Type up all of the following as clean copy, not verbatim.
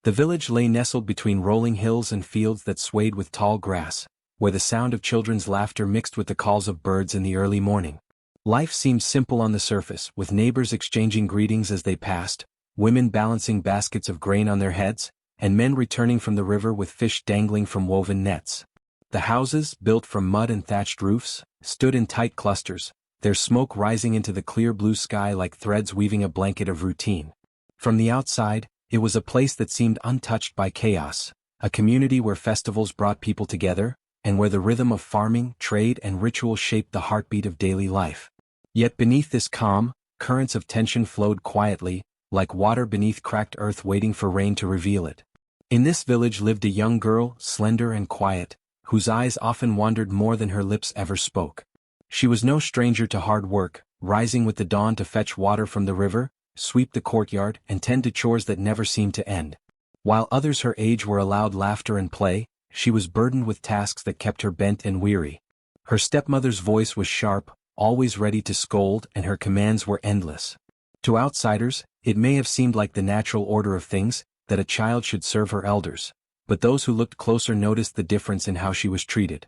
The village lay nestled between rolling hills and fields that swayed with tall grass, where the sound of children's laughter mixed with the calls of birds in the early morning. Life seemed simple on the surface, with neighbors exchanging greetings as they passed, women balancing baskets of grain on their heads, and men returning from the river with fish dangling from woven nets. The houses, built from mud and thatched roofs, stood in tight clusters, their smoke rising into the clear blue sky like threads weaving a blanket of routine. From the outside, it was a place that seemed untouched by chaos, a community where festivals brought people together, and where the rhythm of farming, trade, and ritual shaped the heartbeat of daily life. Yet beneath this calm, currents of tension flowed quietly, like water beneath cracked earth waiting for rain to reveal it. In this village lived a young girl, slender and quiet, whose eyes often wandered more than her lips ever spoke. She was no stranger to hard work, rising with the dawn to fetch water from the river, sweep the courtyard, and tend to chores that never seemed to end. While others her age were allowed laughter and play, she was burdened with tasks that kept her bent and weary. Her stepmother's voice was sharp, always ready to scold, and her commands were endless. To outsiders, it may have seemed like the natural order of things, that a child should serve her elders, but those who looked closer noticed the difference in how she was treated.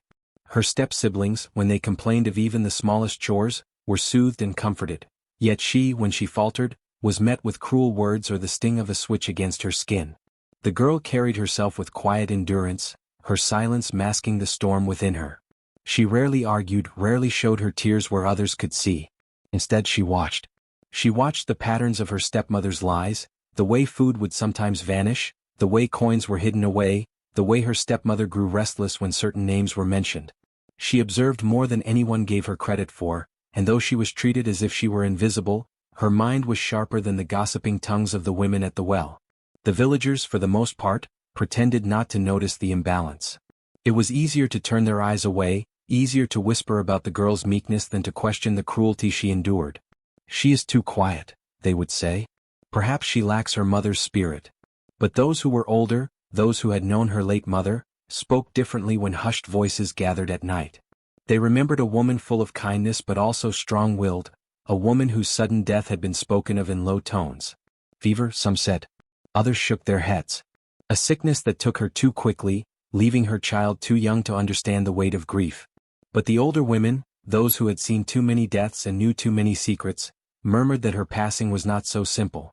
Her step-siblings, when they complained of even the smallest chores, were soothed and comforted, yet she, when she faltered, was met with cruel words or the sting of a switch against her skin. The girl carried herself with quiet endurance, her silence masking the storm within her. She rarely argued, rarely showed her tears where others could see. Instead she watched. She watched the patterns of her stepmother's lies, the way food would sometimes vanish, the way coins were hidden away, the way her stepmother grew restless when certain names were mentioned. She observed more than anyone gave her credit for, and though she was treated as if she were invisible, her mind was sharper than the gossiping tongues of the women at the well. The villagers, for the most part, pretended not to notice the imbalance. It was easier to turn their eyes away, easier to whisper about the girl's meekness than to question the cruelty she endured. "She is too quiet," they would say. "Perhaps she lacks her mother's spirit." But those who were older, those who had known her late mother, spoke differently when hushed voices gathered at night. They remembered a woman full of kindness but also strong-willed, a woman whose sudden death had been spoken of in low tones. Fever, some said. Others shook their heads. A sickness that took her too quickly, leaving her child too young to understand the weight of grief. But the older women, those who had seen too many deaths and knew too many secrets, murmured that her passing was not so simple.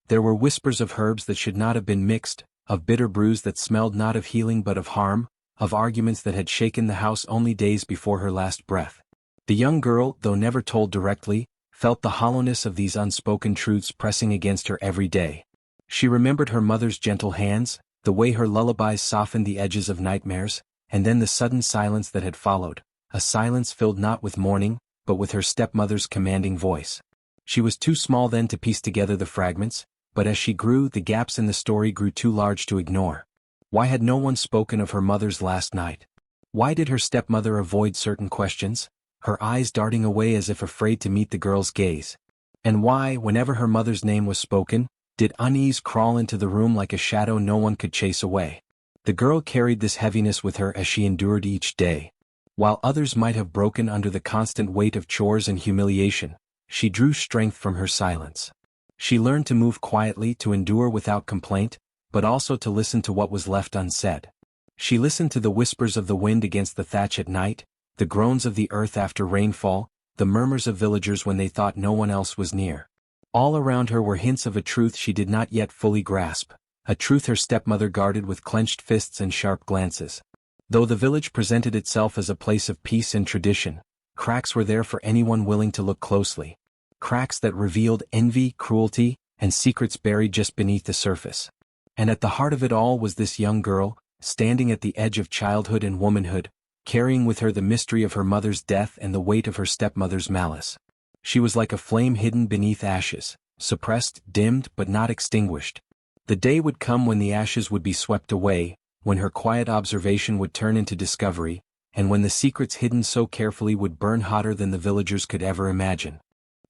There were whispers of herbs that should not have been mixed, of bitter brews that smelled not of healing but of harm, of arguments that had shaken the house only days before her last breath. The young girl, though never told directly, felt the hollowness of these unspoken truths pressing against her every day. She remembered her mother's gentle hands, the way her lullabies softened the edges of nightmares, and then the sudden silence that had followed, a silence filled not with mourning, but with her stepmother's commanding voice. She was too small then to piece together the fragments, but as she grew, the gaps in the story grew too large to ignore. Why had no one spoken of her mother's last night? Why did her stepmother avoid certain questions, her eyes darting away as if afraid to meet the girl's gaze? And why, whenever her mother's name was spoken, did unease crawl into the room like a shadow no one could chase away? The girl carried this heaviness with her as she endured each day. While others might have broken under the constant weight of chores and humiliation, she drew strength from her silence. She learned to move quietly, to endure without complaint, but also to listen to what was left unsaid. She listened to the whispers of the wind against the thatch at night, the groans of the earth after rainfall, the murmurs of villagers when they thought no one else was near. All around her were hints of a truth she did not yet fully grasp, a truth her stepmother guarded with clenched fists and sharp glances. Though the village presented itself as a place of peace and tradition, cracks were there for anyone willing to look closely. Cracks that revealed envy, cruelty, and secrets buried just beneath the surface. And at the heart of it all was this young girl, standing at the edge of childhood and womanhood, carrying with her the mystery of her mother's death and the weight of her stepmother's malice. She was like a flame hidden beneath ashes, suppressed, dimmed, but not extinguished. The day would come when the ashes would be swept away, when her quiet observation would turn into discovery, and when the secrets hidden so carefully would burn hotter than the villagers could ever imagine.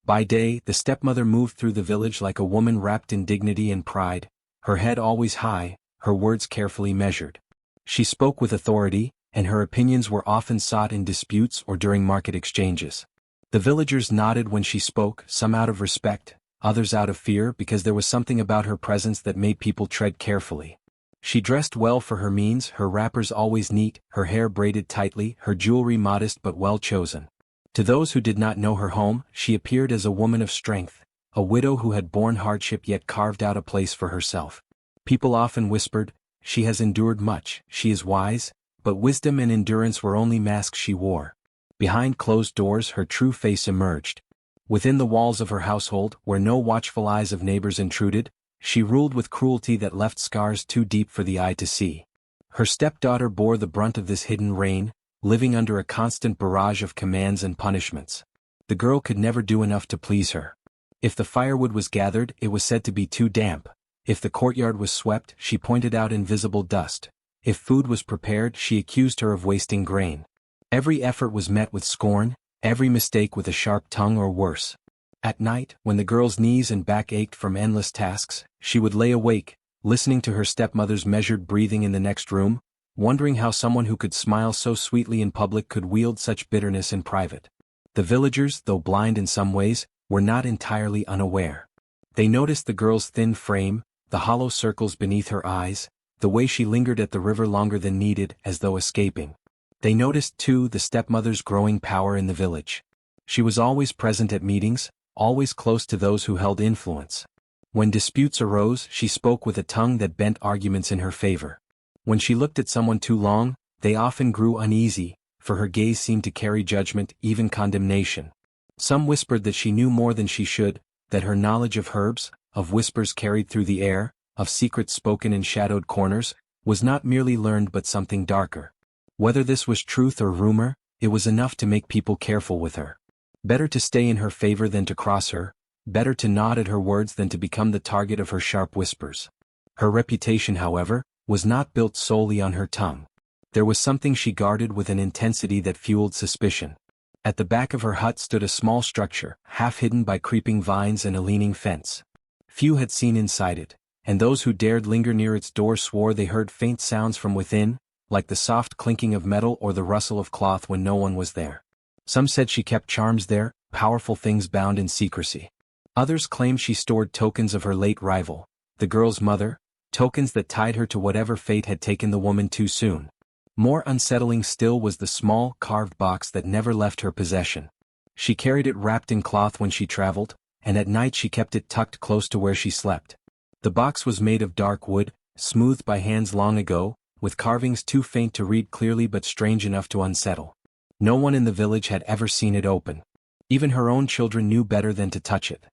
By day, the stepmother moved through the village like a woman wrapped in dignity and pride, her head always high, her words carefully measured. She spoke with authority, and her opinions were often sought in disputes or during market exchanges. The villagers nodded when she spoke, some out of respect, others out of fear because there was something about her presence that made people tread carefully. She dressed well for her means, her wrappers always neat, her hair braided tightly, her jewelry modest but well chosen. To those who did not know her home, she appeared as a woman of strength, a widow who had borne hardship yet carved out a place for herself. People often whispered, "She has endured much, she is wise," but wisdom and endurance were only masks she wore. Behind closed doors her true face emerged. Within the walls of her household, where no watchful eyes of neighbors intruded, she ruled with cruelty that left scars too deep for the eye to see. Her stepdaughter bore the brunt of this hidden reign, living under a constant barrage of commands and punishments. The girl could never do enough to please her. If the firewood was gathered, it was said to be too damp. If the courtyard was swept, she pointed out invisible dust. If food was prepared, she accused her of wasting grain. Every effort was met with scorn, every mistake with a sharp tongue or worse. At night, when the girl's knees and back ached from endless tasks, she would lay awake, listening to her stepmother's measured breathing in the next room, wondering how someone who could smile so sweetly in public could wield such bitterness in private. The villagers, though blind in some ways, were not entirely unaware. They noticed the girl's thin frame, the hollow circles beneath her eyes, the way she lingered at the river longer than needed, as though escaping. They noticed, too, the stepmother's growing power in the village. She was always present at meetings, always close to those who held influence. When disputes arose, she spoke with a tongue that bent arguments in her favor. When she looked at someone too long, they often grew uneasy, for her gaze seemed to carry judgment, even condemnation. Some whispered that she knew more than she should, that her knowledge of herbs, of whispers carried through the air, of secrets spoken in shadowed corners, was not merely learned but something darker. Whether this was truth or rumor, it was enough to make people careful with her. Better to stay in her favor than to cross her, better to nod at her words than to become the target of her sharp whispers. Her reputation, however, was not built solely on her tongue. There was something she guarded with an intensity that fueled suspicion. At the back of her hut stood a small structure, half hidden by creeping vines and a leaning fence. Few had seen inside it, and those who dared linger near its door swore they heard faint sounds from within, like the soft clinking of metal or the rustle of cloth when no one was there. Some said she kept charms there, powerful things bound in secrecy. Others claimed she stored tokens of her late rival, the girl's mother, tokens that tied her to whatever fate had taken the woman too soon. More unsettling still was the small, carved box that never left her possession. She carried it wrapped in cloth when she traveled, and at night she kept it tucked close to where she slept. The box was made of dark wood, smoothed by hands long ago, with carvings too faint to read clearly but strange enough to unsettle. No one in the village had ever seen it open. Even her own children knew better than to touch it.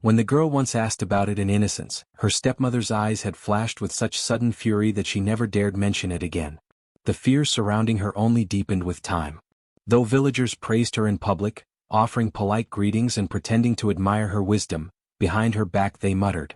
When the girl once asked about it in innocence, her stepmother's eyes had flashed with such sudden fury that she never dared mention it again. The fear surrounding her only deepened with time. Though villagers praised her in public, offering polite greetings and pretending to admire her wisdom, behind her back they muttered.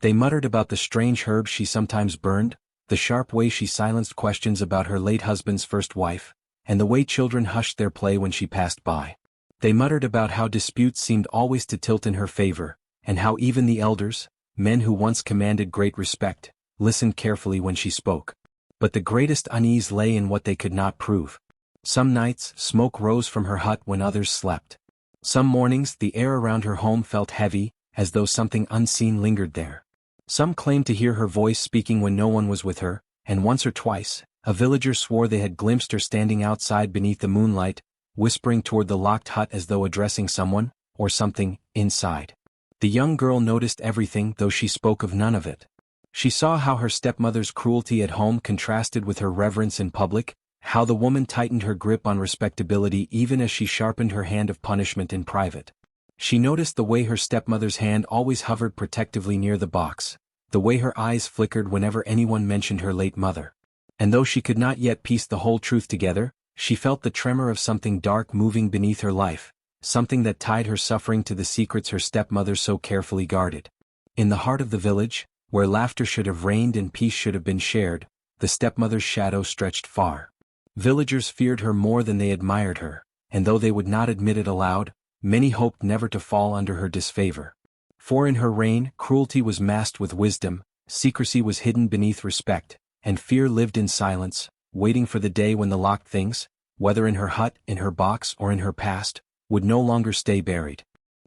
They muttered about the strange herbs she sometimes burned, the sharp way she silenced questions about her late husband's first wife, and the way children hushed their play when she passed by. They muttered about how disputes seemed always to tilt in her favor, and how even the elders, men who once commanded great respect, listened carefully when she spoke. But the greatest unease lay in what they could not prove. Some nights, smoke rose from her hut when others slept. Some mornings, the air around her home felt heavy, as though something unseen lingered there. Some claimed to hear her voice speaking when no one was with her, and once or twice, a villager swore they had glimpsed her standing outside beneath the moonlight, whispering toward the locked hut as though addressing someone, or something, inside. The young girl noticed everything, though she spoke of none of it. She saw how her stepmother's cruelty at home contrasted with her reverence in public, how the woman tightened her grip on respectability even as she sharpened her hand of punishment in private. She noticed the way her stepmother's hand always hovered protectively near the box, the way her eyes flickered whenever anyone mentioned her late mother. And though she could not yet piece the whole truth together, she felt the tremor of something dark moving beneath her life, something that tied her suffering to the secrets her stepmother so carefully guarded. In the heart of the village, where laughter should have reigned and peace should have been shared, the stepmother's shadow stretched far. Villagers feared her more than they admired her, and though they would not admit it aloud, many hoped never to fall under her disfavor. For in her reign, cruelty was masked with wisdom, secrecy was hidden beneath respect, and fear lived in silence, waiting for the day when the locked things, whether in her hut, in her box, or in her past, would no longer stay buried.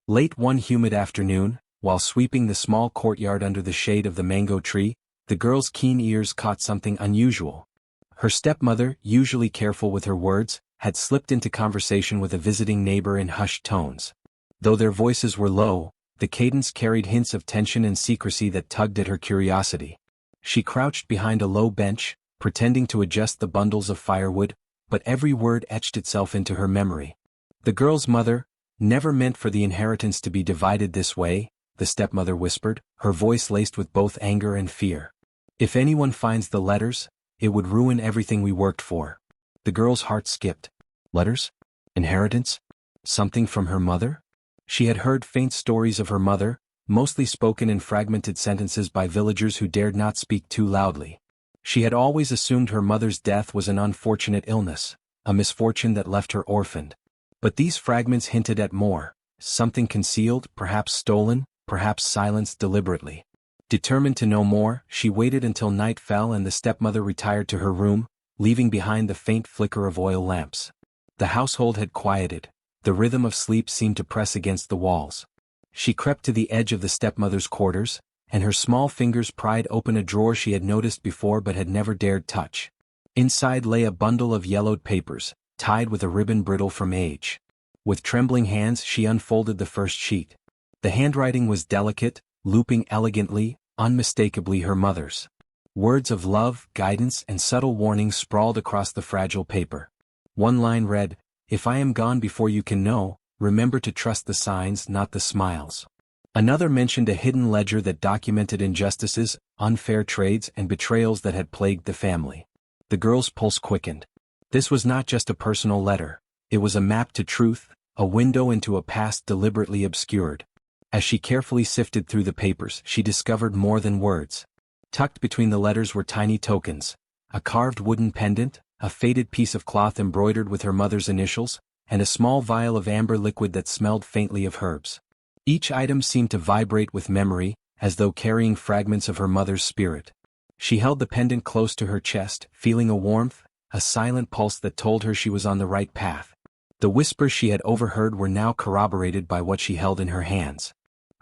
Late one humid afternoon, while sweeping the small courtyard under the shade of the mango tree, the girl's keen ears caught something unusual. Her stepmother, usually careful with her words, had slipped into conversation with a visiting neighbor in hushed tones. Though their voices were low, the cadence carried hints of tension and secrecy that tugged at her curiosity. She crouched behind a low bench, pretending to adjust the bundles of firewood, but every word etched itself into her memory. The girl's mother, never meant for the inheritance to be divided this way, the stepmother whispered, her voice laced with both anger and fear. If anyone finds the letters, it would ruin everything we worked for. The girl's heart skipped. Letters? Inheritance? Something from her mother? She had heard faint stories of her mother, mostly spoken in fragmented sentences by villagers who dared not speak too loudly. She had always assumed her mother's death was an unfortunate illness, a misfortune that left her orphaned. But these fragments hinted at more, something concealed, perhaps stolen, perhaps silenced deliberately. Determined to know more, she waited until night fell and the stepmother retired to her room, leaving behind the faint flicker of oil lamps. The household had quieted, the rhythm of sleep seemed to press against the walls. She crept to the edge of the stepmother's quarters, and her small fingers pried open a drawer she had noticed before but had never dared touch. Inside lay a bundle of yellowed papers, tied with a ribbon brittle from age. With trembling hands she unfolded the first sheet. The handwriting was delicate, looping elegantly, unmistakably her mother's. Words of love, guidance, and subtle warnings sprawled across the fragile paper. One line read, "If I am gone before you can know, remember to trust the signs, not the smiles." Another mentioned a hidden ledger that documented injustices, unfair trades, and betrayals that had plagued the family. The girl's pulse quickened. This was not just a personal letter, it was a map to truth, a window into a past deliberately obscured. As she carefully sifted through the papers, she discovered more than words. Tucked between the letters were tiny tokens, a carved wooden pendant, a faded piece of cloth embroidered with her mother's initials, and a small vial of amber liquid that smelled faintly of herbs. Each item seemed to vibrate with memory, as though carrying fragments of her mother's spirit. She held the pendant close to her chest, feeling a warmth, a silent pulse that told her she was on the right path. The whispers she had overheard were now corroborated by what she held in her hands.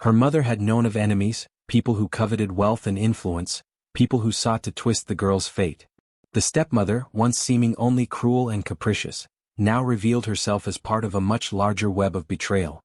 Her mother had known of enemies, people who coveted wealth and influence, people who sought to twist the girl's fate. The stepmother, once seeming only cruel and capricious, now revealed herself as part of a much larger web of betrayal.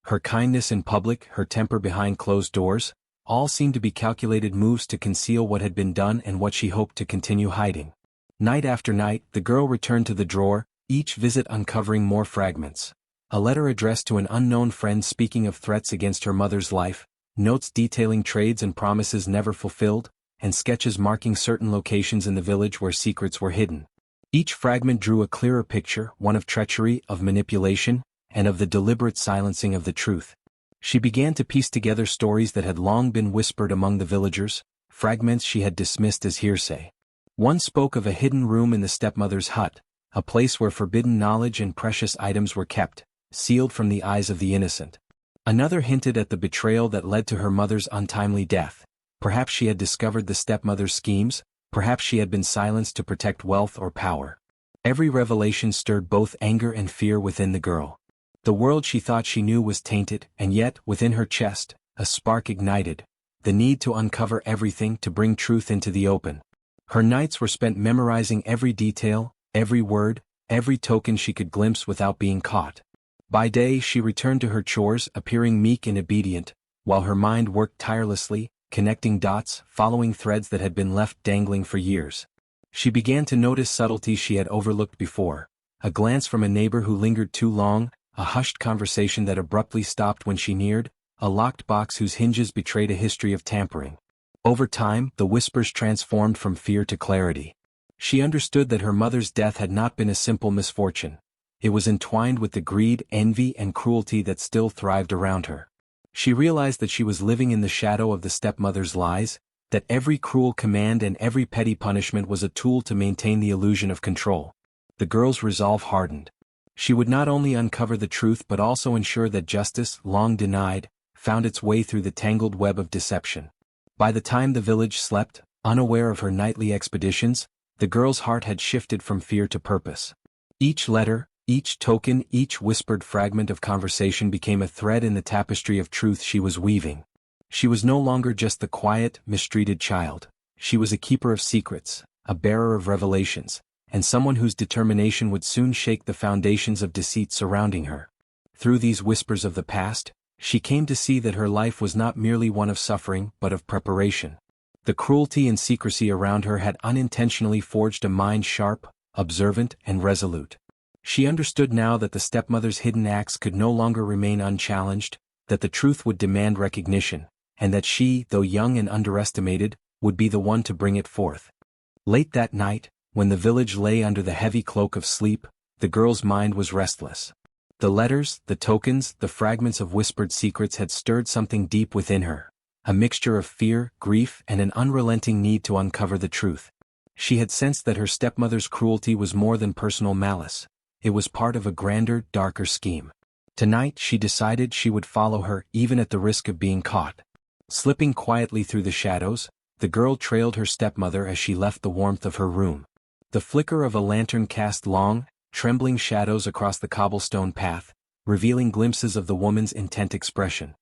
Her kindness in public, her temper behind closed doors, all seemed to be calculated moves to conceal what had been done and what she hoped to continue hiding. Night after night, the girl returned to the drawer, each visit uncovering more fragments. A letter addressed to an unknown friend speaking of threats against her mother's life, notes detailing trades and promises never fulfilled, and sketches marking certain locations in the village where secrets were hidden. Each fragment drew a clearer picture, one of treachery, of manipulation, and of the deliberate silencing of the truth. She began to piece together stories that had long been whispered among the villagers, fragments she had dismissed as hearsay. One spoke of a hidden room in the stepmother's hut, a place where forbidden knowledge and precious items were kept, sealed from the eyes of the innocent. Another hinted at the betrayal that led to her mother's untimely death. Perhaps she had discovered the stepmother's schemes, perhaps she had been silenced to protect wealth or power. Every revelation stirred both anger and fear within the girl. The world she thought she knew was tainted, and yet, within her chest, a spark ignited, the need to uncover everything, to bring truth into the open. Her nights were spent memorizing every detail, every word, every token she could glimpse without being caught. By day she returned to her chores, appearing meek and obedient, while her mind worked tirelessly, connecting dots, following threads that had been left dangling for years. She began to notice subtleties she had overlooked before, a glance from a neighbor who lingered too long, a hushed conversation that abruptly stopped when she neared, a locked box whose hinges betrayed a history of tampering. Over time, the whispers transformed from fear to clarity. She understood that her mother's death had not been a simple misfortune. It was entwined with the greed, envy, and cruelty that still thrived around her. She realized that she was living in the shadow of the stepmother's lies, that every cruel command and every petty punishment was a tool to maintain the illusion of control. The girl's resolve hardened. She would not only uncover the truth but also ensure that justice, long denied, found its way through the tangled web of deception. By the time the village slept, unaware of her nightly expeditions, the girl's heart had shifted from fear to purpose. Each letter, each token, each whispered fragment of conversation became a thread in the tapestry of truth she was weaving. She was no longer just the quiet, mistreated child. She was a keeper of secrets, a bearer of revelations, and someone whose determination would soon shake the foundations of deceit surrounding her. Through these whispers of the past, she came to see that her life was not merely one of suffering but of preparation. The cruelty and secrecy around her had unintentionally forged a mind sharp, observant, and resolute. She understood now that the stepmother's hidden acts could no longer remain unchallenged, that the truth would demand recognition, and that she, though young and underestimated, would be the one to bring it forth. Late that night, when the village lay under the heavy cloak of sleep, the girl's mind was restless. The letters, the tokens, the fragments of whispered secrets had stirred something deep within her, a mixture of fear, grief, and an unrelenting need to uncover the truth. She had sensed that her stepmother's cruelty was more than personal malice. It was part of a grander, darker scheme. Tonight she decided she would follow her even at the risk of being caught. Slipping quietly through the shadows, the girl trailed her stepmother as she left the warmth of her room. The flicker of a lantern cast long, trembling shadows across the cobblestone path, revealing glimpses of the woman's intent expression.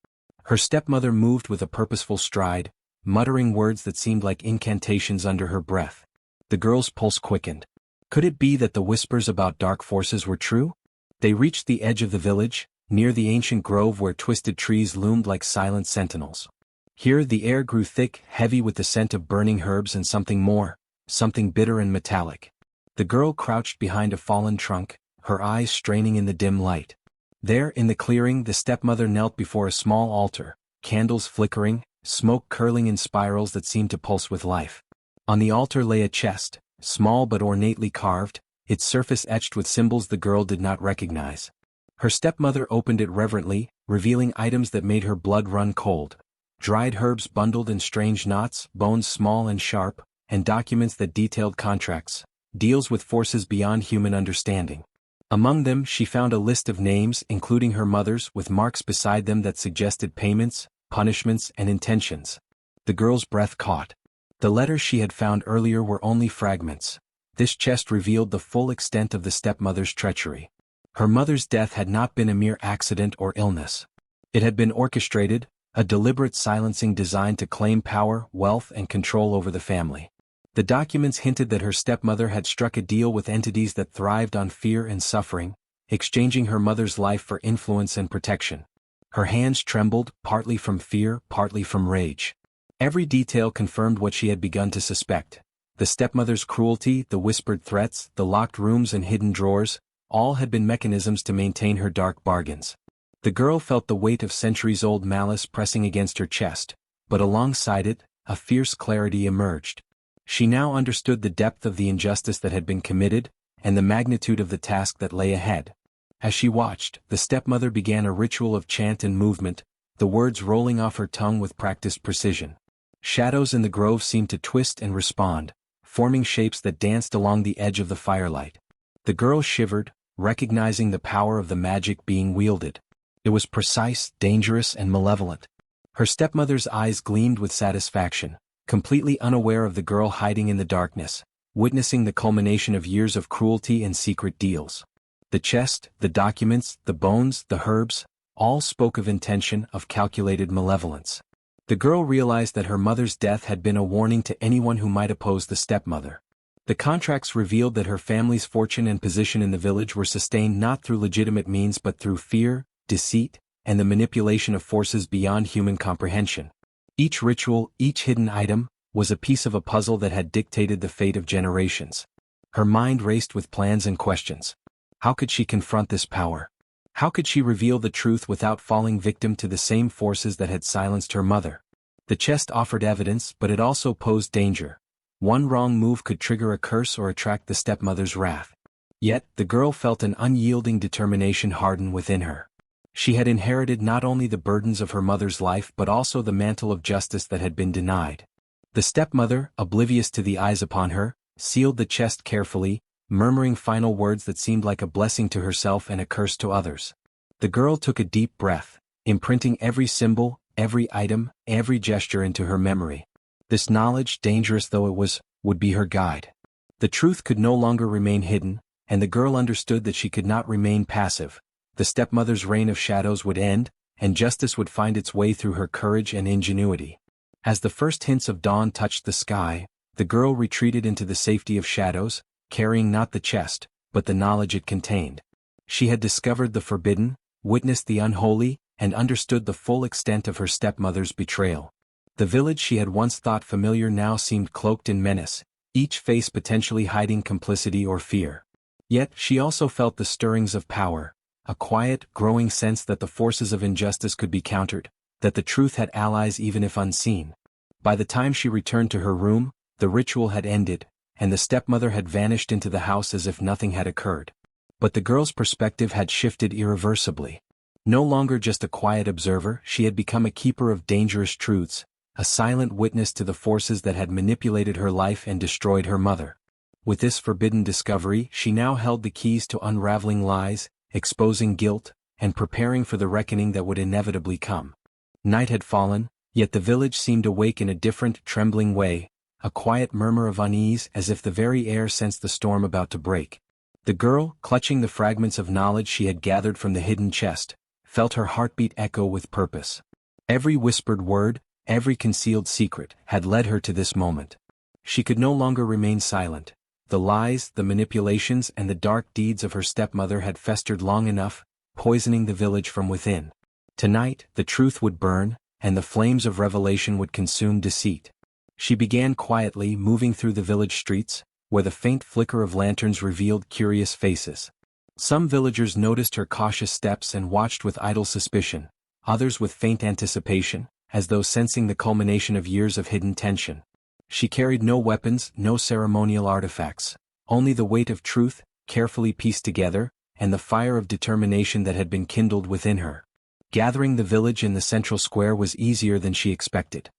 Her stepmother moved with a purposeful stride, muttering words that seemed like incantations under her breath. The girl's pulse quickened. Could it be that the whispers about dark forces were true? They reached the edge of the village, near the ancient grove where twisted trees loomed like silent sentinels. Here the air grew thick, heavy with the scent of burning herbs and something more, something bitter and metallic. The girl crouched behind a fallen trunk, her eyes straining in the dim light. There in the clearing the stepmother knelt before a small altar, candles flickering, smoke curling in spirals that seemed to pulse with life. On the altar lay a chest, small but ornately carved, its surface etched with symbols the girl did not recognize. Her stepmother opened it reverently, revealing items that made her blood run cold. Dried herbs bundled in strange knots, bones small and sharp, and documents that detailed contracts, deals with forces beyond human understanding. Among them she found a list of names including her mother's with marks beside them that suggested payments, punishments, and intentions. The girl's breath caught. The letters she had found earlier were only fragments. This chest revealed the full extent of the stepmother's treachery. Her mother's death had not been a mere accident or illness. It had been orchestrated, a deliberate silencing designed to claim power, wealth, and control over the family. The documents hinted that her stepmother had struck a deal with entities that thrived on fear and suffering, exchanging her mother's life for influence and protection. Her hands trembled, partly from fear, partly from rage. Every detail confirmed what she had begun to suspect. The stepmother's cruelty, the whispered threats, the locked rooms and hidden drawers, all had been mechanisms to maintain her dark bargains. The girl felt the weight of centuries-old malice pressing against her chest, but alongside it, a fierce clarity emerged. She now understood the depth of the injustice that had been committed, and the magnitude of the task that lay ahead. As she watched, the stepmother began a ritual of chant and movement, the words rolling off her tongue with practiced precision. Shadows in the grove seemed to twist and respond, forming shapes that danced along the edge of the firelight. The girl shivered, recognizing the power of the magic being wielded. It was precise, dangerous, and malevolent. Her stepmother's eyes gleamed with satisfaction, completely unaware of the girl hiding in the darkness, witnessing the culmination of years of cruelty and secret deals. The chest, the documents, the bones, the herbs, all spoke of intention, of calculated malevolence. The girl realized that her mother's death had been a warning to anyone who might oppose the stepmother. The contracts revealed that her family's fortune and position in the village were sustained not through legitimate means but through fear, deceit, and the manipulation of forces beyond human comprehension. Each ritual, each hidden item, was a piece of a puzzle that had dictated the fate of generations. Her mind raced with plans and questions. How could she confront this power? How could she reveal the truth without falling victim to the same forces that had silenced her mother? The chest offered evidence, but it also posed danger. One wrong move could trigger a curse or attract the stepmother's wrath. Yet, the girl felt an unyielding determination harden within her. She had inherited not only the burdens of her mother's life but also the mantle of justice that had been denied. The stepmother, oblivious to the eyes upon her, sealed the chest carefully, murmuring final words that seemed like a blessing to herself and a curse to others. The girl took a deep breath, imprinting every symbol, every item, every gesture into her memory. This knowledge, dangerous though it was, would be her guide. The truth could no longer remain hidden, and the girl understood that she could not remain passive. The stepmother's reign of shadows would end, and justice would find its way through her courage and ingenuity. As the first hints of dawn touched the sky, the girl retreated into the safety of shadows, carrying not the chest, but the knowledge it contained. She had discovered the forbidden, witnessed the unholy, and understood the full extent of her stepmother's betrayal. The village she had once thought familiar now seemed cloaked in menace, each face potentially hiding complicity or fear. Yet she also felt the stirrings of power, a quiet, growing sense that the forces of injustice could be countered, that the truth had allies even if unseen. By the time she returned to her room, the ritual had ended, and the stepmother had vanished into the house as if nothing had occurred. But the girl's perspective had shifted irreversibly. No longer just a quiet observer, she had become a keeper of dangerous truths, a silent witness to the forces that had manipulated her life and destroyed her mother. With this forbidden discovery, she now held the keys to unraveling lies, exposing guilt, and preparing for the reckoning that would inevitably come. Night had fallen, yet the village seemed awake in a different, trembling way, a quiet murmur of unease as if the very air sensed the storm about to break. The girl, clutching the fragments of knowledge she had gathered from the hidden chest, felt her heartbeat echo with purpose. Every whispered word, every concealed secret, had led her to this moment. She could no longer remain silent. The lies, the manipulations, and the dark deeds of her stepmother had festered long enough, poisoning the village from within. Tonight, the truth would burn, and the flames of revelation would consume deceit. She began quietly moving through the village streets, where the faint flicker of lanterns revealed curious faces. Some villagers noticed her cautious steps and watched with idle suspicion, others with faint anticipation, as though sensing the culmination of years of hidden tension. She carried no weapons, no ceremonial artifacts, only the weight of truth, carefully pieced together, and the fire of determination that had been kindled within her. Gathering the village in the central square was easier than she expected.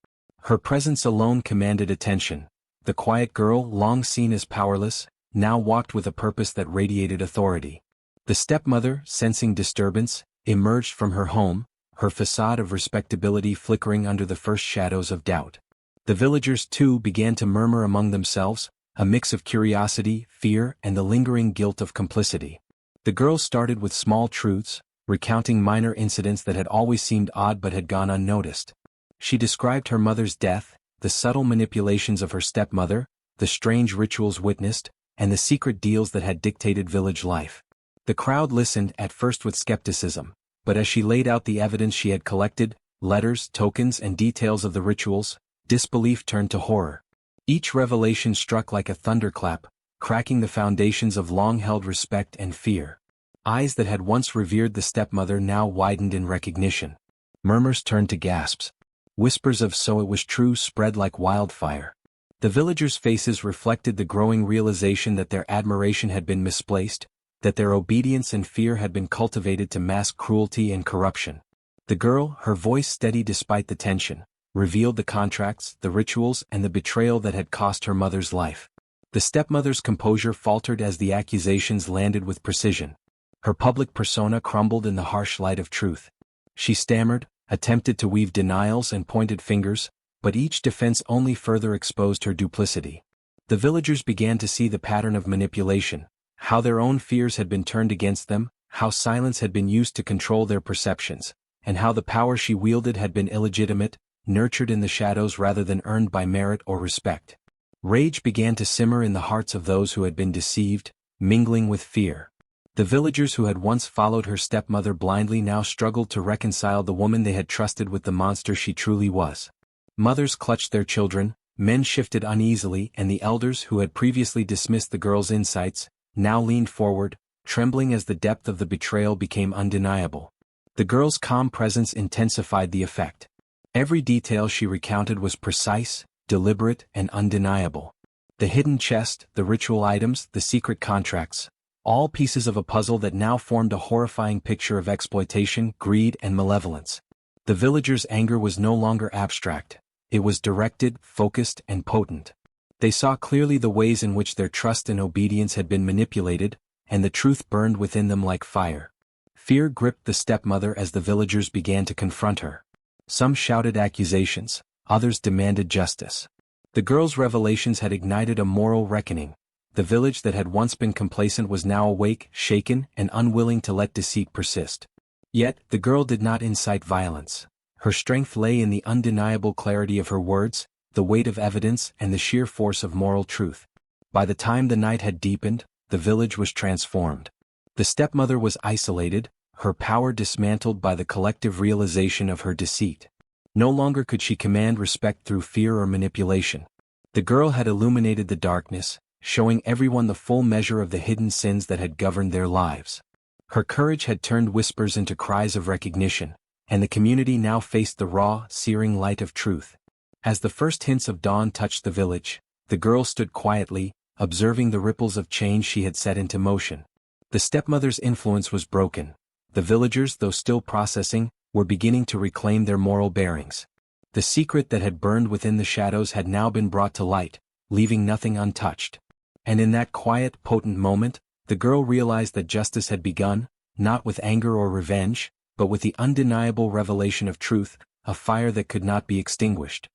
Her presence alone commanded attention. The quiet girl, long seen as powerless, now walked with a purpose that radiated authority. The stepmother, sensing disturbance, emerged from her home, her facade of respectability flickering under the first shadows of doubt. The villagers, too, began to murmur among themselves, a mix of curiosity, fear, and the lingering guilt of complicity. The girl started with small truths, recounting minor incidents that had always seemed odd but had gone unnoticed. She described her mother's death, the subtle manipulations of her stepmother, the strange rituals witnessed, and the secret deals that had dictated village life. The crowd listened, at first with skepticism, but as she laid out the evidence she had collected, letters, tokens, and details of the rituals, disbelief turned to horror. Each revelation struck like a thunderclap, cracking the foundations of long-held respect and fear. Eyes that had once revered the stepmother now widened in recognition. Murmurs turned to gasps. Whispers of "so it was true" spread like wildfire. The villagers' faces reflected the growing realization that their admiration had been misplaced, that their obedience and fear had been cultivated to mask cruelty and corruption. The girl, her voice steady despite the tension, revealed the contracts, the rituals, and the betrayal that had cost her mother's life. The stepmother's composure faltered as the accusations landed with precision. Her public persona crumbled in the harsh light of truth. She stammered, attempted to weave denials and pointed fingers, but each defense only further exposed her duplicity. The villagers began to see the pattern of manipulation, how their own fears had been turned against them, how silence had been used to control their perceptions, and how the power she wielded had been illegitimate, nurtured in the shadows rather than earned by merit or respect. Rage began to simmer in the hearts of those who had been deceived, mingling with fear. The villagers who had once followed her stepmother blindly now struggled to reconcile the woman they had trusted with the monster she truly was. Mothers clutched their children, men shifted uneasily, and the elders who had previously dismissed the girl's insights, now leaned forward, trembling as the depth of the betrayal became undeniable. The girl's calm presence intensified the effect. Every detail she recounted was precise, deliberate, and undeniable. The hidden chest, the ritual items, the secret contracts, all pieces of a puzzle that now formed a horrifying picture of exploitation, greed, and malevolence. The villagers' anger was no longer abstract. It was directed, focused, and potent. They saw clearly the ways in which their trust and obedience had been manipulated, and the truth burned within them like fire. Fear gripped the stepmother as the villagers began to confront her. Some shouted accusations, others demanded justice. The girl's revelations had ignited a moral reckoning. The village that had once been complacent was now awake, shaken, and unwilling to let deceit persist. Yet, the girl did not incite violence. Her strength lay in the undeniable clarity of her words, the weight of evidence, and the sheer force of moral truth. By the time the night had deepened, the village was transformed. The stepmother was isolated, her power dismantled by the collective realization of her deceit. No longer could she command respect through fear or manipulation. The girl had illuminated the darkness, showing everyone the full measure of the hidden sins that had governed their lives. Her courage had turned whispers into cries of recognition, and the community now faced the raw, searing light of truth. As the first hints of dawn touched the village, the girl stood quietly, observing the ripples of change she had set into motion. The stepmother's influence was broken. The villagers, though still processing, were beginning to reclaim their moral bearings. The secret that had burned within the shadows had now been brought to light, leaving nothing untouched. And in that quiet, potent moment, the girl realized that justice had begun, not with anger or revenge, but with the undeniable revelation of truth, a fire that could not be extinguished.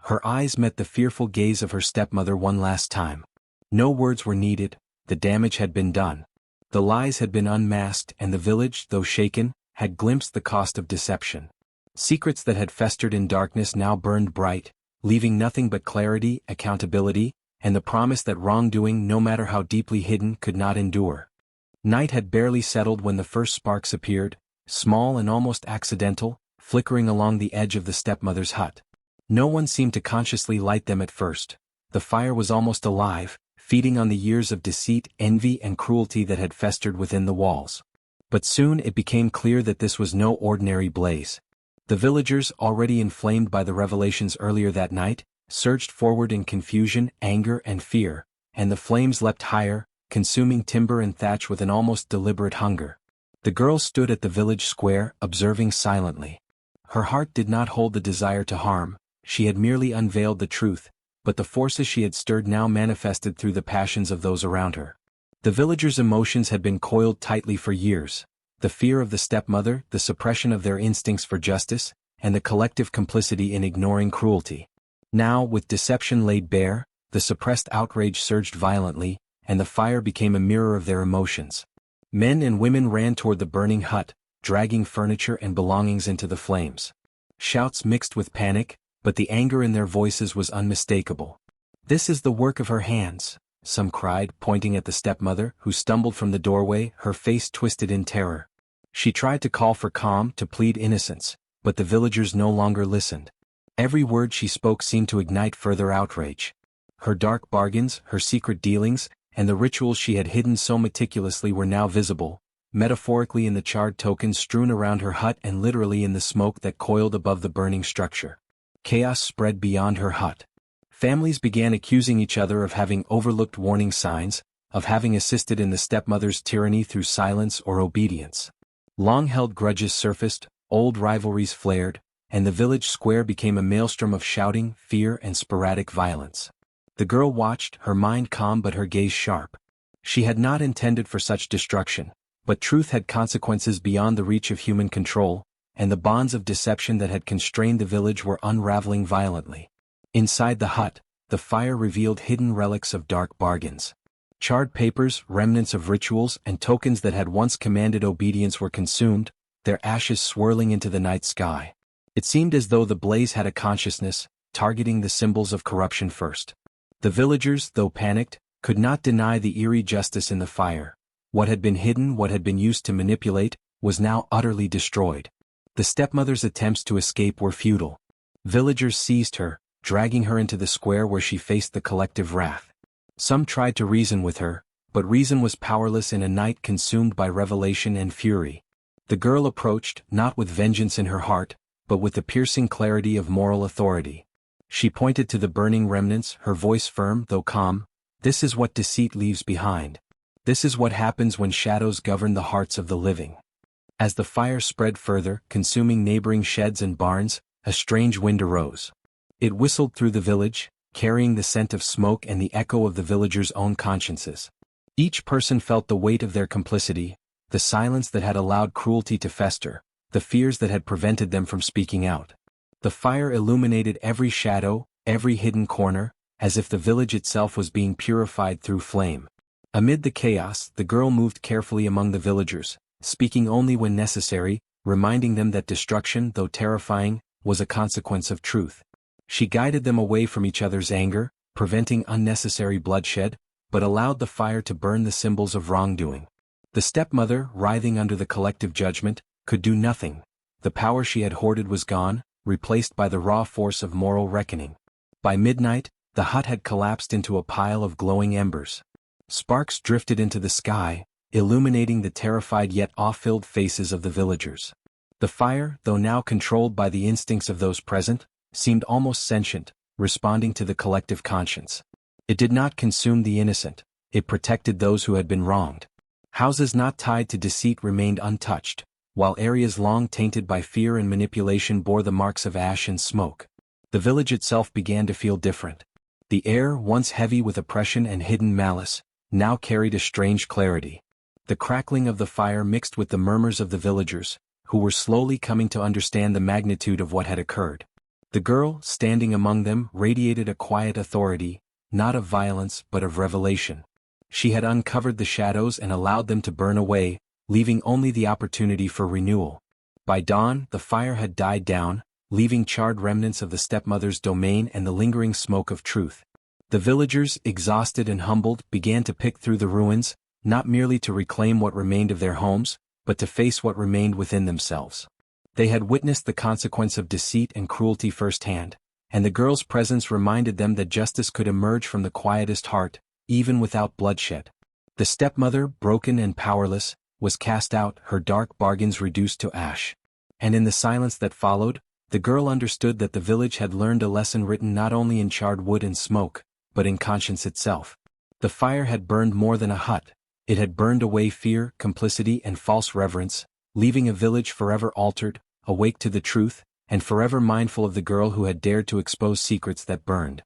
Her eyes met the fearful gaze of her stepmother one last time. No words were needed, the damage had been done. The lies had been unmasked, and the village, though shaken, had glimpsed the cost of deception. Secrets that had festered in darkness now burned bright, leaving nothing but clarity, accountability, and the promise that wrongdoing, no matter how deeply hidden, could not endure. Night had barely settled when the first sparks appeared, small and almost accidental, flickering along the edge of the stepmother's hut. No one seemed to consciously light them at first. The fire was almost alive, feeding on the years of deceit, envy, and cruelty that had festered within the walls. But soon it became clear that this was no ordinary blaze. The villagers, already inflamed by the revelations earlier that night, surged forward in confusion, anger, and fear, and the flames leapt higher, consuming timber and thatch with an almost deliberate hunger. The girl stood at the village square, observing silently. Her heart did not hold the desire to harm, she had merely unveiled the truth, but the forces she had stirred now manifested through the passions of those around her. The villagers' emotions had been coiled tightly for years. The fear of the stepmother, the suppression of their instincts for justice, and the collective complicity in ignoring cruelty. Now, with deception laid bare, the suppressed outrage surged violently, and the fire became a mirror of their emotions. Men and women ran toward the burning hut, dragging furniture and belongings into the flames. Shouts mixed with panic, but the anger in their voices was unmistakable. "This is the work of her hands," some cried, pointing at the stepmother, who stumbled from the doorway, her face twisted in terror. She tried to call for calm, to plead innocence, but the villagers no longer listened. Every word she spoke seemed to ignite further outrage. Her dark bargains, her secret dealings, and the rituals she had hidden so meticulously were now visible, metaphorically in the charred tokens strewn around her hut and literally in the smoke that coiled above the burning structure. Chaos spread beyond her hut. Families began accusing each other of having overlooked warning signs, of having assisted in the stepmother's tyranny through silence or obedience. Long-held grudges surfaced, old rivalries flared, and the village square became a maelstrom of shouting, fear, and sporadic violence. The girl watched, her mind calm but her gaze sharp. She had not intended for such destruction, but truth had consequences beyond the reach of human control, and the bonds of deception that had constrained the village were unraveling violently. Inside the hut, the fire revealed hidden relics of dark bargains. Charred papers, remnants of rituals, and tokens that had once commanded obedience were consumed, their ashes swirling into the night sky. It seemed as though the blaze had a consciousness, targeting the symbols of corruption first. The villagers, though panicked, could not deny the eerie justice in the fire. What had been hidden, what had been used to manipulate, was now utterly destroyed. The stepmother's attempts to escape were futile. Villagers seized her, dragging her into the square where she faced the collective wrath. Some tried to reason with her, but reason was powerless in a night consumed by revelation and fury. The girl approached, not with vengeance in her heart, but with the piercing clarity of moral authority. She pointed to the burning remnants, her voice firm though calm. "This is what deceit leaves behind. This is what happens when shadows govern the hearts of the living." As the fire spread further, consuming neighboring sheds and barns, a strange wind arose. It whistled through the village, carrying the scent of smoke and the echo of the villagers' own consciences. Each person felt the weight of their complicity, the silence that had allowed cruelty to fester, the fears that had prevented them from speaking out. The fire illuminated every shadow, every hidden corner, as if the village itself was being purified through flame. Amid the chaos, the girl moved carefully among the villagers, speaking only when necessary, reminding them that destruction, though terrifying, was a consequence of truth. She guided them away from each other's anger, preventing unnecessary bloodshed, but allowed the fire to burn the symbols of wrongdoing. The stepmother, writhing under the collective judgment, could do nothing. The power she had hoarded was gone, replaced by the raw force of moral reckoning. By midnight, the hut had collapsed into a pile of glowing embers. Sparks drifted into the sky, illuminating the terrified yet awe-filled faces of the villagers. The fire, though now controlled by the instincts of those present, seemed almost sentient, responding to the collective conscience. It did not consume the innocent, it protected those who had been wronged. Houses not tied to deceit remained untouched, while areas long tainted by fear and manipulation bore the marks of ash and smoke. The village itself began to feel different. The air, once heavy with oppression and hidden malice, now carried a strange clarity. The crackling of the fire mixed with the murmurs of the villagers, who were slowly coming to understand the magnitude of what had occurred. The girl, standing among them, radiated a quiet authority, not of violence but of revelation. She had uncovered the shadows and allowed them to burn away, leaving only the opportunity for renewal. By dawn, the fire had died down, leaving charred remnants of the stepmother's domain and the lingering smoke of truth. The villagers, exhausted and humbled, began to pick through the ruins, not merely to reclaim what remained of their homes, but to face what remained within themselves. They had witnessed the consequence of deceit and cruelty firsthand, and the girl's presence reminded them that justice could emerge from the quietest heart, even without bloodshed. The stepmother, broken and powerless, was cast out, her dark bargains reduced to ash. And in the silence that followed, the girl understood that the village had learned a lesson written not only in charred wood and smoke, but in conscience itself. The fire had burned more than a hut. It had burned away fear, complicity, and false reverence, leaving a village forever altered, awake to the truth, and forever mindful of the girl who had dared to expose secrets that burned.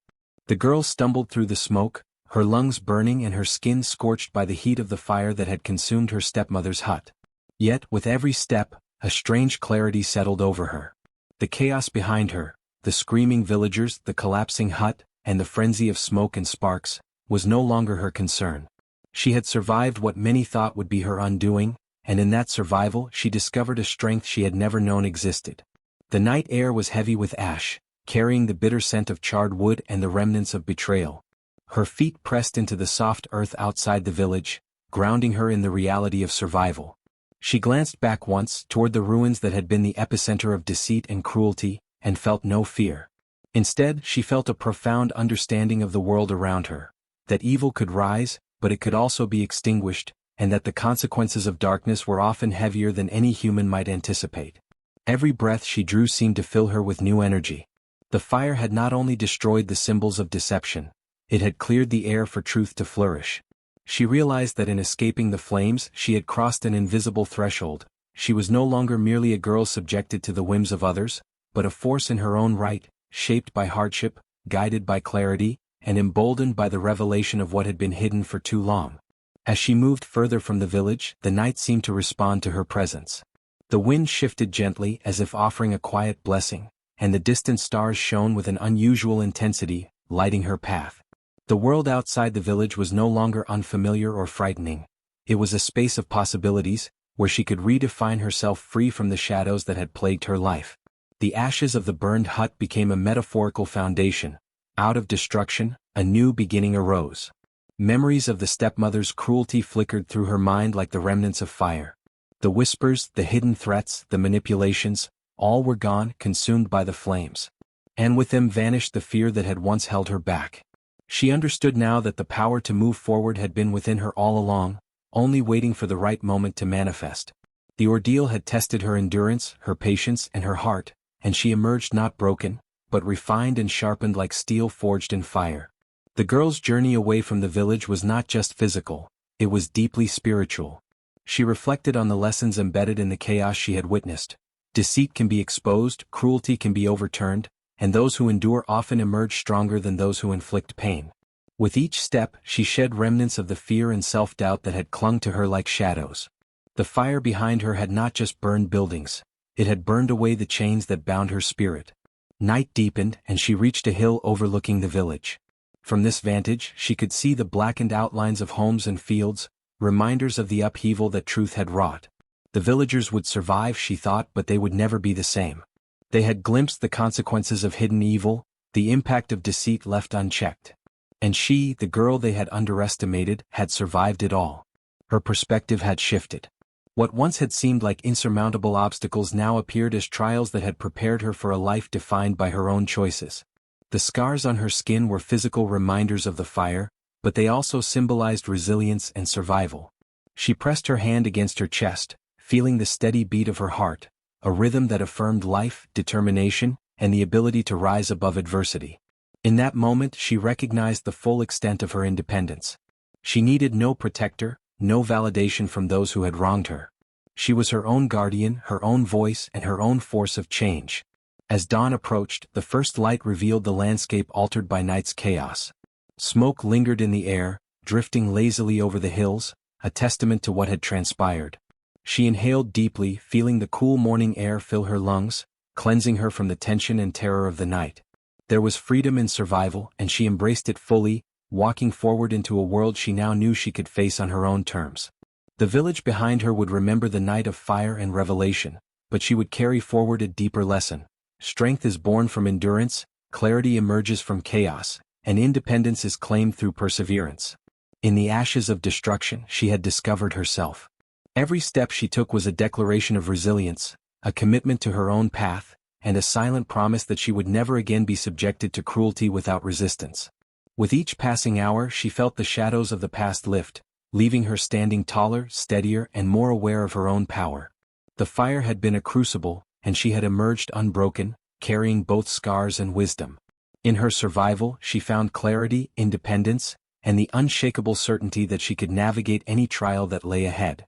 The girl stumbled through the smoke, her lungs burning and her skin scorched by the heat of the fire that had consumed her stepmother's hut. Yet, with every step, a strange clarity settled over her. The chaos behind her, the screaming villagers, the collapsing hut, and the frenzy of smoke and sparks, was no longer her concern. She had survived what many thought would be her undoing, and in that survival she discovered a strength she had never known existed. The night air was heavy with ash, carrying the bitter scent of charred wood and the remnants of betrayal. Her feet pressed into the soft earth outside the village, grounding her in the reality of survival. She glanced back once toward the ruins that had been the epicenter of deceit and cruelty, and felt no fear. Instead, she felt a profound understanding of the world around her, that evil could rise, but it could also be extinguished, and that the consequences of darkness were often heavier than any human might anticipate. Every breath she drew seemed to fill her with new energy. The fire had not only destroyed the symbols of deception, it had cleared the air for truth to flourish. She realized that in escaping the flames she had crossed an invisible threshold. She was no longer merely a girl subjected to the whims of others, but a force in her own right, shaped by hardship, guided by clarity, and emboldened by the revelation of what had been hidden for too long. As she moved further from the village, the night seemed to respond to her presence. The wind shifted gently as if offering a quiet blessing, and the distant stars shone with an unusual intensity, lighting her path. The world outside the village was no longer unfamiliar or frightening. It was a space of possibilities, where she could redefine herself free from the shadows that had plagued her life. The ashes of the burned hut became a metaphorical foundation. Out of destruction, a new beginning arose. Memories of the stepmother's cruelty flickered through her mind like the remnants of fire. The whispers, the hidden threats, the manipulations, all were gone, consumed by the flames. And with them vanished the fear that had once held her back. She understood now that the power to move forward had been within her all along, only waiting for the right moment to manifest. The ordeal had tested her endurance, her patience, and her heart, and she emerged not broken, but refined and sharpened like steel forged in fire. The girl's journey away from the village was not just physical, it was deeply spiritual. She reflected on the lessons embedded in the chaos she had witnessed. Deceit can be exposed, cruelty can be overturned, and those who endure often emerge stronger than those who inflict pain. With each step, she shed remnants of the fear and self-doubt that had clung to her like shadows. The fire behind her had not just burned buildings, it had burned away the chains that bound her spirit. Night deepened, and she reached a hill overlooking the village. From this vantage, she could see the blackened outlines of homes and fields, reminders of the upheaval that truth had wrought. The villagers would survive, she thought, but they would never be the same. They had glimpsed the consequences of hidden evil, the impact of deceit left unchecked. And she, the girl they had underestimated, had survived it all. Her perspective had shifted. What once had seemed like insurmountable obstacles now appeared as trials that had prepared her for a life defined by her own choices. The scars on her skin were physical reminders of the fire, but they also symbolized resilience and survival. She pressed her hand against her chest, feeling the steady beat of her heart, a rhythm that affirmed life, determination, and the ability to rise above adversity. In that moment she recognized the full extent of her independence. She needed no protector, no validation from those who had wronged her. She was her own guardian, her own voice, and her own force of change. As dawn approached, the first light revealed the landscape altered by night's chaos. Smoke lingered in the air, drifting lazily over the hills, a testament to what had transpired. She inhaled deeply, feeling the cool morning air fill her lungs, cleansing her from the tension and terror of the night. There was freedom in survival, and she embraced it fully, walking forward into a world she now knew she could face on her own terms. The village behind her would remember the night of fire and revelation, but she would carry forward a deeper lesson. Strength is born from endurance, clarity emerges from chaos, and independence is claimed through perseverance. In the ashes of destruction, she had discovered herself. Every step she took was a declaration of resilience, a commitment to her own path, and a silent promise that she would never again be subjected to cruelty without resistance. With each passing hour she felt the shadows of the past lift, leaving her standing taller, steadier, and more aware of her own power. The fire had been a crucible, and she had emerged unbroken, carrying both scars and wisdom. In her survival she found clarity, independence, and the unshakable certainty that she could navigate any trial that lay ahead.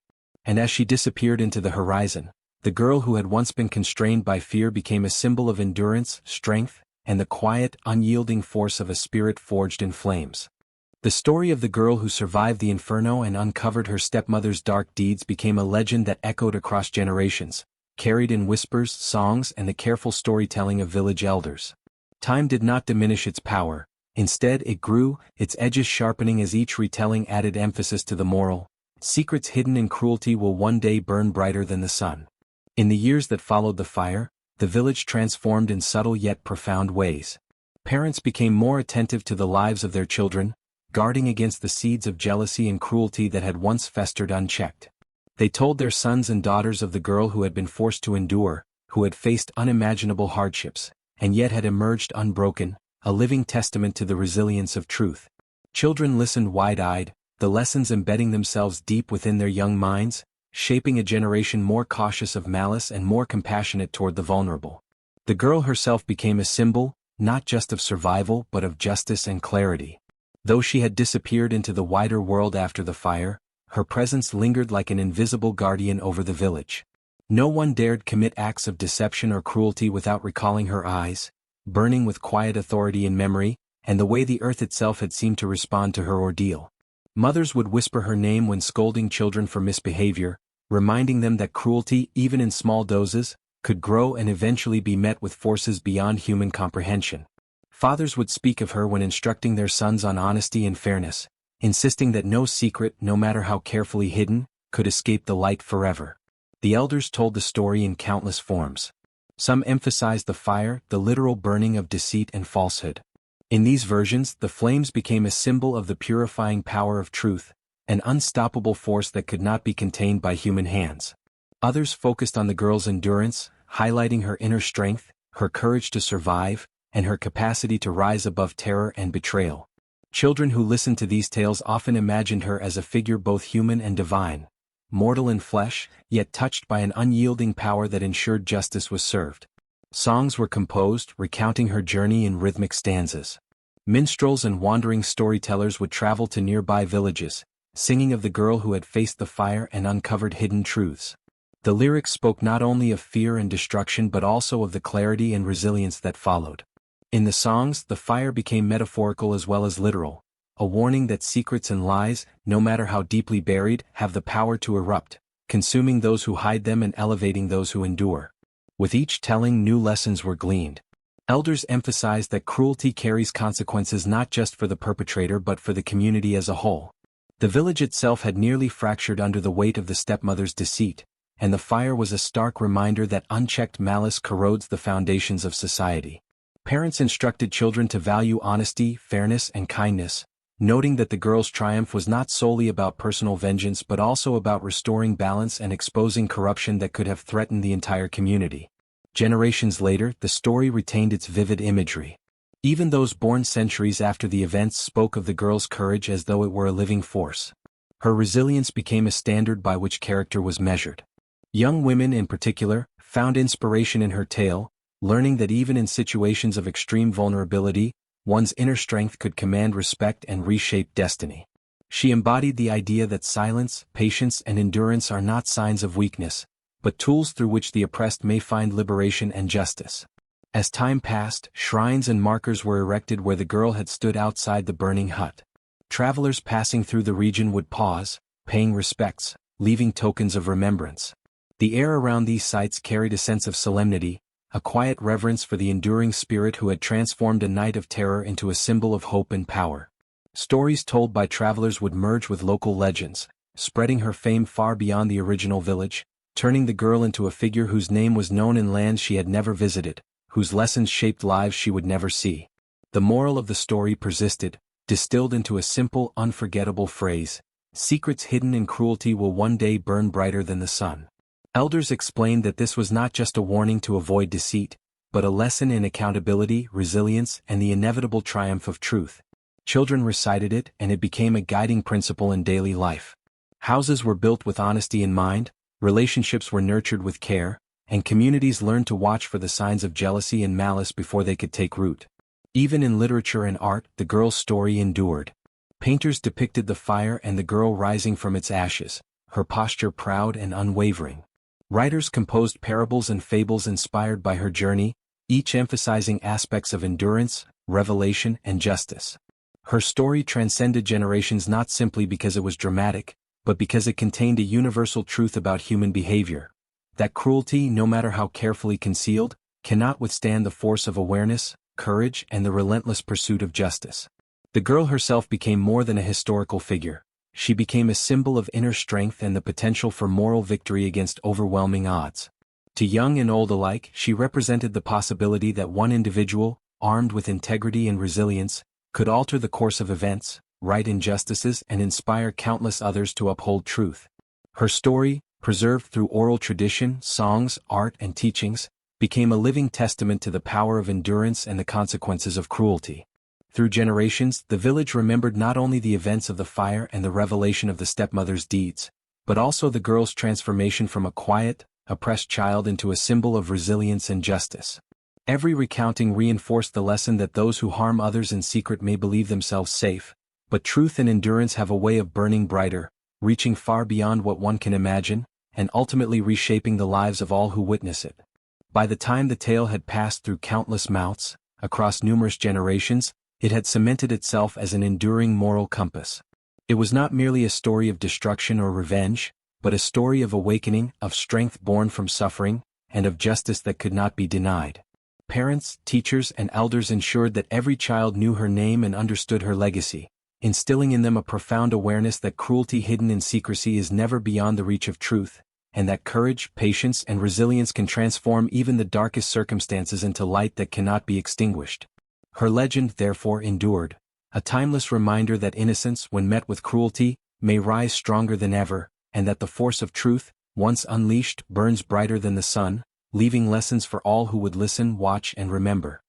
And as she disappeared into the horizon, the girl who had once been constrained by fear became a symbol of endurance, strength, and the quiet, unyielding force of a spirit forged in flames. The story of the girl who survived the inferno and uncovered her stepmother's dark deeds became a legend that echoed across generations, carried in whispers, songs, and the careful storytelling of village elders. Time did not diminish its power, instead it grew, its edges sharpening as each retelling added emphasis to the moral. Secrets hidden in cruelty will one day burn brighter than the sun. In the years that followed the fire, the village transformed in subtle yet profound ways. Parents became more attentive to the lives of their children, guarding against the seeds of jealousy and cruelty that had once festered unchecked. They told their sons and daughters of the girl who had been forced to endure, who had faced unimaginable hardships, and yet had emerged unbroken, a living testament to the resilience of truth. Children listened wide-eyed, the lessons embedding themselves deep within their young minds, shaping a generation more cautious of malice and more compassionate toward the vulnerable. The girl herself became a symbol, not just of survival but of justice and clarity. Though she had disappeared into the wider world after the fire, her presence lingered like an invisible guardian over the village. No one dared commit acts of deception or cruelty without recalling her eyes, burning with quiet authority in memory, and the way the earth itself had seemed to respond to her ordeal. Mothers would whisper her name when scolding children for misbehavior, reminding them that cruelty, even in small doses, could grow and eventually be met with forces beyond human comprehension. Fathers would speak of her when instructing their sons on honesty and fairness, insisting that no secret, no matter how carefully hidden, could escape the light forever. The elders told the story in countless forms. Some emphasized the fire, the literal burning of deceit and falsehood. In these versions, the flames became a symbol of the purifying power of truth, an unstoppable force that could not be contained by human hands. Others focused on the girl's endurance, highlighting her inner strength, her courage to survive, and her capacity to rise above terror and betrayal. Children who listened to these tales often imagined her as a figure both human and divine, mortal in flesh, yet touched by an unyielding power that ensured justice was served. Songs were composed, recounting her journey in rhythmic stanzas. Minstrels and wandering storytellers would travel to nearby villages, singing of the girl who had faced the fire and uncovered hidden truths. The lyrics spoke not only of fear and destruction but also of the clarity and resilience that followed. In the songs, the fire became metaphorical as well as literal, a warning that secrets and lies, no matter how deeply buried, have the power to erupt, consuming those who hide them and elevating those who endure. With each telling, new lessons were gleaned. Elders emphasized that cruelty carries consequences not just for the perpetrator but for the community as a whole. The village itself had nearly fractured under the weight of the stepmother's deceit, and the fire was a stark reminder that unchecked malice corrodes the foundations of society. Parents instructed children to value honesty, fairness, and kindness, noting that the girl's triumph was not solely about personal vengeance but also about restoring balance and exposing corruption that could have threatened the entire community. Generations later, the story retained its vivid imagery. Even those born centuries after the events spoke of the girl's courage as though it were a living force. Her resilience became a standard by which character was measured. Young women in particular found inspiration in her tale, learning that even in situations of extreme vulnerability, one's inner strength could command respect and reshape destiny. She embodied the idea that silence, patience, and endurance are not signs of weakness, but tools through which the oppressed may find liberation and justice. As time passed, shrines and markers were erected where the girl had stood outside the burning hut. Travelers passing through the region would pause, paying respects, leaving tokens of remembrance. The air around these sites carried a sense of solemnity, a quiet reverence for the enduring spirit who had transformed a night of terror into a symbol of hope and power. Stories told by travelers would merge with local legends, spreading her fame far beyond the original village, turning the girl into a figure whose name was known in lands she had never visited, whose lessons shaped lives she would never see. The moral of the story persisted, distilled into a simple, unforgettable phrase: secrets hidden in cruelty will one day burn brighter than the sun. Elders explained that this was not just a warning to avoid deceit, but a lesson in accountability, resilience, and the inevitable triumph of truth. Children recited it, and it became a guiding principle in daily life. Houses were built with honesty in mind, relationships were nurtured with care, and communities learned to watch for the signs of jealousy and malice before they could take root. Even in literature and art, the girl's story endured. Painters depicted the fire and the girl rising from its ashes, her posture proud and unwavering. Writers composed parables and fables inspired by her journey, each emphasizing aspects of endurance, revelation, and justice. Her story transcended generations not simply because it was dramatic, but because it contained a universal truth about human behavior: that cruelty, no matter how carefully concealed, cannot withstand the force of awareness, courage, and the relentless pursuit of justice. The girl herself became more than a historical figure. She became a symbol of inner strength and the potential for moral victory against overwhelming odds. To young and old alike, she represented the possibility that one individual, armed with integrity and resilience, could alter the course of events, right injustices, and inspire countless others to uphold truth. Her story, preserved through oral tradition, songs, art, and teachings, became a living testament to the power of endurance and the consequences of cruelty. Through generations, the village remembered not only the events of the fire and the revelation of the stepmother's deeds, but also the girl's transformation from a quiet, oppressed child into a symbol of resilience and justice. Every recounting reinforced the lesson that those who harm others in secret may believe themselves safe, but truth and endurance have a way of burning brighter, reaching far beyond what one can imagine, and ultimately reshaping the lives of all who witness it. By the time the tale had passed through countless mouths, across numerous generations, it had cemented itself as an enduring moral compass. It was not merely a story of destruction or revenge, but a story of awakening, of strength born from suffering, and of justice that could not be denied. Parents, teachers, and elders ensured that every child knew her name and understood her legacy, instilling in them a profound awareness that cruelty hidden in secrecy is never beyond the reach of truth, and that courage, patience, and resilience can transform even the darkest circumstances into light that cannot be extinguished. Her legend therefore endured, a timeless reminder that innocence, when met with cruelty, may rise stronger than ever, and that the force of truth, once unleashed, burns brighter than the sun, leaving lessons for all who would listen, watch, and remember.